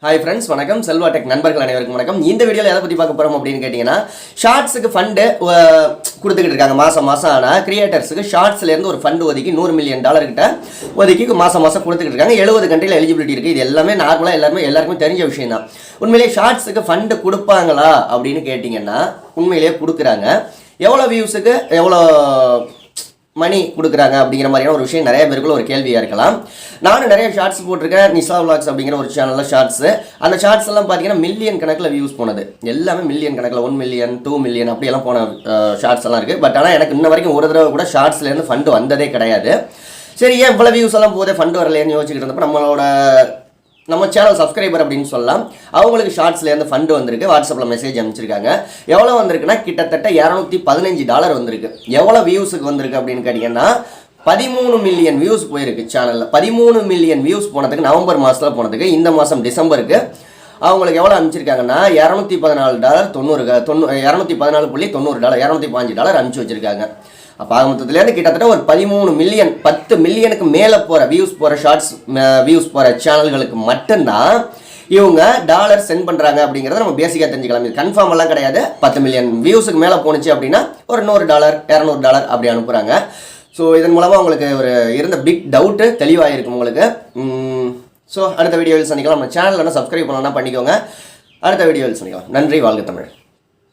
Hi friends, வணக்கம் Selva tech நண்பர்கள் அனைவருக்கும் வணக்கம். இந்த வீடியோல எதை பத்தி பார்க்க போறோம் அப்படினு கேட்டிங்கனா ஷார்ட்ஸ்க்கு ஃபண்ட் கொடுத்துக்கிட்டு இருக்காங்க. மாசம் ஆனா கிரியேட்டர்ஸ்க்கு ஷார்ட்ஸ்ல இருந்து ஒரு ஃபண்ட் ஒதுக்கி $100 மில்லியன் கிட்ட ஒதுக்கி மாசம் கொடுத்துக்கிட்டு இருக்காங்க. 70 கண்ட்ரில எலிஜிபிலிட்டி இருக்கு. இது எல்லாமே நார்மலா எல்லாருக்கும் தெரிஞ்ச விஷயம் தான். உண்மையிலேயே ஷார்ட்ஸ்க்கு ஃபண்ட் கொடுப்பாங்களா அப்படினு கேட்டிங்கனா உண்மையிலேயே கொடுக்குறாங்க. எவ்வளவு வியூஸ்க்கு எவ்வளவு மணி கொடுக்குறாங்க அப்படிங்கிற மாதிரியான ஒரு விஷயம் நிறைய பேருக்குள்ள ஒரு கேள்வியாக இருக்கலாம். நானும் நிறைய ஷார்ட்ஸ் போட்டிருக்கேன். நிசா விளாக்ஸ் அப்படிங்கிற ஒரு சேனலில் ஷார்ட்ஸு. அந்த ஷார்ட்ஸ் எல்லாம் பார்த்தீங்கன்னா மில்லியன் கணக்கில் வியூஸ் போனது. எல்லாமே மில்லியன் கணக்கில் 1 மில்லியன் 2 மில்லியன் அப்படியெல்லாம் போன ஷார்ட்ஸ் எல்லாம் இருக்குது. பட் ஆனால் எனக்கு இன்ன வரைக்கும் ஒரு தடவை கூட ஷார்ட்ஸ்லேருந்து ஃபண்டு வந்ததே கிடையாது. சரி, ஏன் இவ்வளோ வியூஸ் எல்லாம் போதே ஃபண்டு வரலையேன்னு யோசிச்சுக்கிட்டு இருந்தப்போ நம்ம சேனல் சப்ஸ்கிரைபர் அப்படின்னு சொல்லலாம். அவங்களுக்கு ஷார்ட்ஸ்லேருந்து ஃபண்டு வந்திருக்கு. வாட்ஸ்அப்பில் மெசேஜ் அனுப்பிச்சிருக்காங்க. எவ்வளோ வந்திருக்குன்னா கிட்டத்தட்ட $215 வந்திருக்கு. எவ்வளோ வியூஸுக்கு வந்திருக்கு அப்படின்னு கேட்டிங்கன்னா 13 மில்லியன் வியூஸ் போயிருக்கு சேனலில். 13 மில்லியன் வியூஸ் போனதுக்கு நவம்பர் மாதத்தில் போனதுக்கு இந்த மாதம் டிசம்பருக்கு அவங்களுக்கு எவ்வளோ அனுப்பிச்சிருக்காங்கன்னா $214.90 $214.90 அனுப்பிச்சி வச்சுருக்காங்க. அப்போ ஆக மொத்தத்துலேருந்து கிட்டத்தட்ட ஒரு 13 மில்லியன் 10 மில்லியனுக்கு மேலே போகிற ஷார்ட்ஸ் வியூஸ் போகிற சேனல்களுக்கு மட்டும்தான் இவங்க டாலர் சென்ட் பண்ணுறாங்க அப்படிங்கிறத நம்ம பேசிக்காக தெரிஞ்சுக்கலாம். இது கன்ஃபார்ம் எல்லாம் கிடையாது. 10 மில்லியன் வியூஸுக்கு மேலே போணுச்சு அப்படின்னா ஒரு $100 $200 அப்படி அனுப்புகிறாங்க. ஸோ இதன் மூலமாக உங்களுக்கு ஒரு இருந்த பிக் டவுட்டு தெளிவாக இருக்கும் உங்களுக்கு. ஸோ அடுத்த வீடியோவில் சந்திக்கலாம். நம்ம சேனலில் சப்ஸ்கிரைப் பண்ணலாம் பண்ணிக்கோங்க. அடுத்த வீடியோவில் சந்திக்கலாம். நன்றி. வாழ்க தமிழ்.